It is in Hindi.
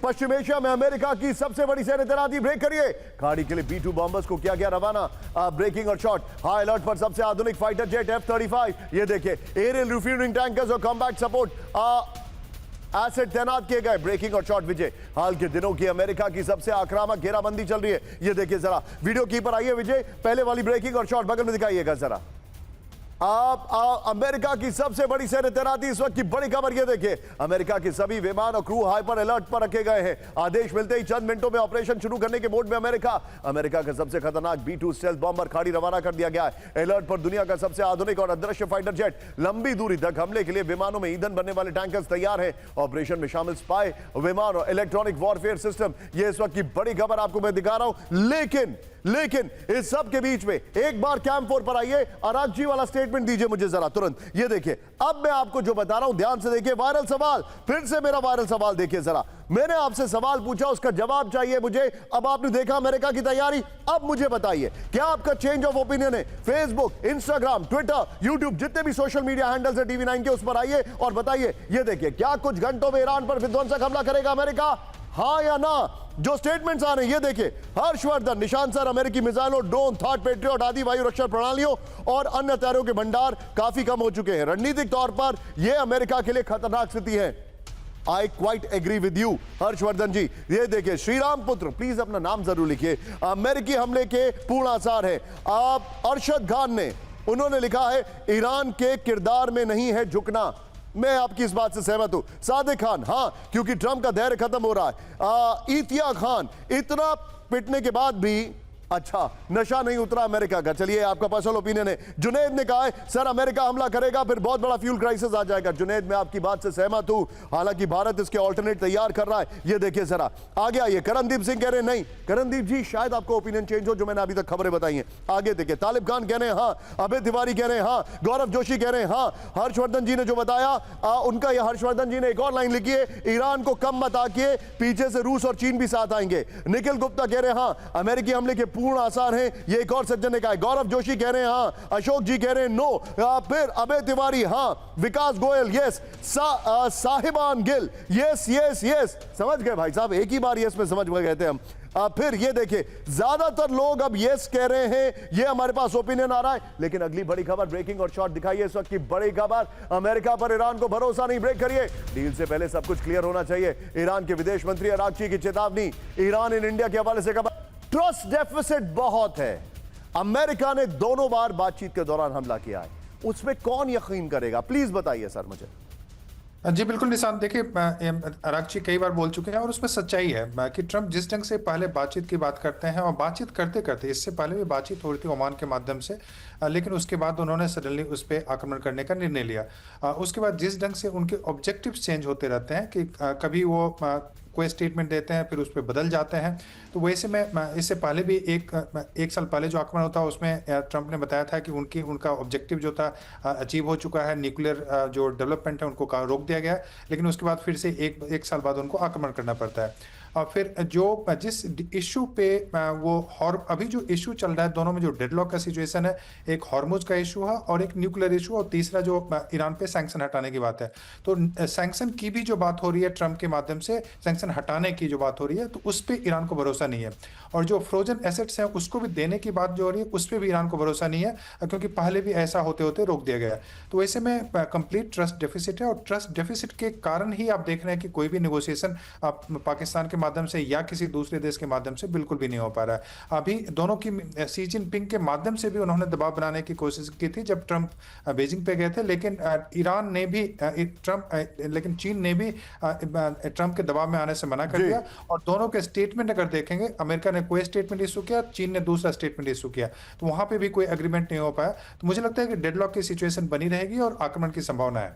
पश्चिम एशिया में अमेरिका की सबसे बड़ी सैन्य तैनाती। ब्रेक करिए। खाड़ी के लिए B-2 बॉम्बर्स को किया गया रवाना। ब्रेकिंग और शॉट। हाई अलर्ट पर सबसे आधुनिक फाइटर जेट F-35। ये देखिए एरियल रिफ्यूजिंग टैंकर्स और कॉम्बैट सपोर्ट एसेट तैनात किए गए। ब्रेकिंग और शॉट विजय। हाल के दिनों की अमेरिका की सबसे आक्रामक घेराबंदी चल रही है। ये देखिए जरा वीडियो की पर आइए विजय, पहले वाली ब्रेकिंग और शॉट बगल में दिखाइएगा जरा। आप अमेरिका की सबसे बड़ी सैन्य तैनाती, इस वक्त की बड़ी खबर ये देखिए, अमेरिका के सभी विमान और क्रू हाइपर अलर्ट पर रखे गए हैं। आदेश मिलते ही चंद मिनटों में ऑपरेशन शुरू करने के मोड में अमेरिका का सबसे खतरनाक B-2 स्टेल्थ बॉम्बर खाड़ी रवाना कर दिया गया है। अलर्ट पर दुनिया का सबसे आधुनिक और अदृश्य फाइटर जेट। लंबी दूरी तक हमले के लिए विमानों में ईंधन भरने वाले टैंकर्स तैयार हैं। ऑपरेशन में शामिल स्पाई विमान और इलेक्ट्रॉनिक वॉरफेयर सिस्टम। ये इस वक्त की बड़ी खबर आपको मैं दिखा रहा हूं। लेकिन इस सब के बीच में एक बार कैंप 4 पर आइए, अरागची वाला स्टेटमेंट दीजिए मुझे जरा तुरंत। ये देखिए अब मैं आपको जो बता रहा हूं ध्यान से देखिए। वायरल सवाल, फिर से मेरा वायरल सवाल देखिए जरा। मैंने आपसे सवाल पूछा, उसका जवाब चाहिए मुझे। अब आपने देखा अमेरिका की तैयारी, अब मुझे बताइए क्या आपका चेंज ऑफ ओपिनियन है? फेसबुक, इंस्टाग्राम, ट्विटर, यूट्यूब, जितने भी सोशल मीडिया हैंडल्स है TV9 के, उस पर आइए और बताइए। ये देखिए क्या कुछ घंटों में ईरान पर विध्वंसक हमला करेगा अमेरिका, हां या ना? जो स्टेटमेंट्स आ रहे हैं ये देखिए। हर्षवर्धन निशान सर अमेरिकी मिसाइलों, ड्रोन, थॉट पेट्रियट आदि वायु रक्षा प्रणालियों और अन्य हथियारों के भंडार काफी कम हो चुके हैं। रणनीतिक तौर पर यह अमेरिका के लिए खतरनाक स्थिति है। I quite agree with you Harshvardhan ji. ये देखिए श्रीराम पुत्र, प्लीज अपना नाम जरूर लिखिए। अमेरिकी हमले के पूर्ण आसार है। आप अरशद खान ने, उन्होंने लिखा है ईरान के किरदार में नहीं है झुकना। मैं आपकी इस बात से सहमत हूं। सादिक खान, हां क्योंकि ट्रंप का धैर्य खत्म हो रहा है। इतिया खान, इतना पिटने के बाद भी अच्छा नशा नहीं उतरा अमेरिका का। चलिए आपका पर्सनल ओपिनियन है। जुनैद ने कहा है सर अमेरिका हमला करेगा फिर बहुत बड़ा फ्यूल क्राइसिस आ जाएगा। जुनैद मैं आपकी बात से सहमत हूं, हालांकि भारत इसके ऑल्टरनेट तैयार कर रहा है। ये देखिए जरा आगे आइए। करणदीप सिंह कह रहे हैं नहीं। करणदीप जी शायद आपको ओपिनियन चेंज हो, जो मैंने अभी तक खबरें बताई हैं। आगे देखिए तालिब खान कह रहे हैं हां, अभय तिवारी कह रहे हैं हां, गौरव जोशी कह रहे हैं हां। हर्षवर्धन जी ने जो बताया उनका, यह हर्षवर्धन जी ने एक और लाइन लिखी है, ईरान को कम मत आकिए, पीछे से रूस और चीन भी साथ आएंगे। निखिल गुप्ता कह रहे हैं हां, अमेरिकी हमले के पूर्ण आसार हैं। ये एक और सज्जन ने कहा है। गौरव जोशी कह रहे हैं हां, अशोक जी कह रहे हैं नो, फिर अभय तिवारी हां, विकास गोयल यस, साहिबान गिल यस यस यस। समझ गए भाई साहब, एक ही बार यस में समझ गए थे हम। फिर ये देखिए ज्यादातर लोग अब यस कह रहे हैं, ये हमारे पास ओपिनियन आ रहा है। लेकिन अगली बड़ी खबर, ब्रेकिंग और शॉट दिखाइए इस वक्त की बड़ी खबर। अमेरिका पर ईरान को भरोसा नहीं। ब्रेक करिए। डील से पहले सब कुछ क्लियर होना चाहिए। ईरान के विदेश मंत्री अरागची की चेतावनी। ईरान इन इंडिया के हवाले से खबर, ट्रस्ट डेफिसिट बहुत है। अमेरिका ने दोनों बार बातचीत के दौरान हमला किया है, उसमें कौन यकीन करेगा? प्लीज बताइए सर मुझे। जी बिल्कुल निशान, देखिए अरागची कई बार बोल चुके हैं और उसमें सच्चाई है कि ट्रंप जिस ढंग से पहले बातचीत की बात करते हैं, और बातचीत करते करते, इससे पहले भी बातचीत हो रही थी ओमान के माध्यम से, लेकिन उसके बाद उन्होंने सडनली उस पर आक्रमण करने का निर्णय लिया। उसके बाद जिस ढंग से उनके ऑब्जेक्टिव्स चेंज होते रहते हैं कि कभी वो कोई स्टेटमेंट देते हैं फिर उस पर बदल जाते हैं, तो वैसे में इससे पहले भी एक साल पहले जो आक्रमण होता उसमें ट्रंप ने बताया था कि उनका ऑब्जेक्टिव जो था अचीव हो चुका है, न्यूक्लियर जो डेवलपमेंट है उनको रोक दिया गया, लेकिन उसके बाद फिर से एक साल बाद उनको आक्रमण करना पड़ता है। और फिर जिस इशू पे अभी जो इशू चल रहा है, दोनों में जो डेडलॉक का सिचुएशन है, एक हॉर्मुज का इशू है और एक न्यूक्लियर इशू, और तीसरा जो ईरान पे सैंक्शन हटाने की बात है। तो सैंक्शन की भी जो बात हो रही है ट्रंप के माध्यम से, सैंक्शन हटाने की जो बात हो रही है, तो उस पर ईरान को भरोसा नहीं है। और जो फ्रोजन एसेट्स हैं उसको भी देने की बात जो हो रही है, उस पर भी ईरान को भरोसा नहीं है, क्योंकि पहले भी ऐसा होते होते रोक दिया गया। तो ऐसे में कंप्लीट ट्रस्ट डेफिसिट है, और ट्रस्ट डेफिसिट के कारण ही आप देख रहे हैं कि कोई भी नेगोशिएशन पाकिस्तान के माध्यम से या किसी दूसरे देश के माध्यम से बिल्कुल भी नहीं हो पा रहा है। अभी दोनों की सी जिनपिंग के माध्यम से भी उन्होंने दबाव बनाने की कोशिश की थी जब ट्रंप बीजिंग पे गए थे, लेकिन ईरान ने भी लेकिन चीन ने भी ट्रंप के दबाव में आने से मना कर दिया। और दोनों के स्टेटमेंट अगर देखेंगे, अमेरिका ने कोई स्टेटमेंट इशू किया, चीन ने दूसरा स्टेटमेंट इशू किया, तो वहां पे भी कोई एग्रीमेंट नहीं हो पाया। तो मुझे लगता है कि डेडलॉक की सिचुएशन बनी रहेगी और आक्रमण की संभावना है।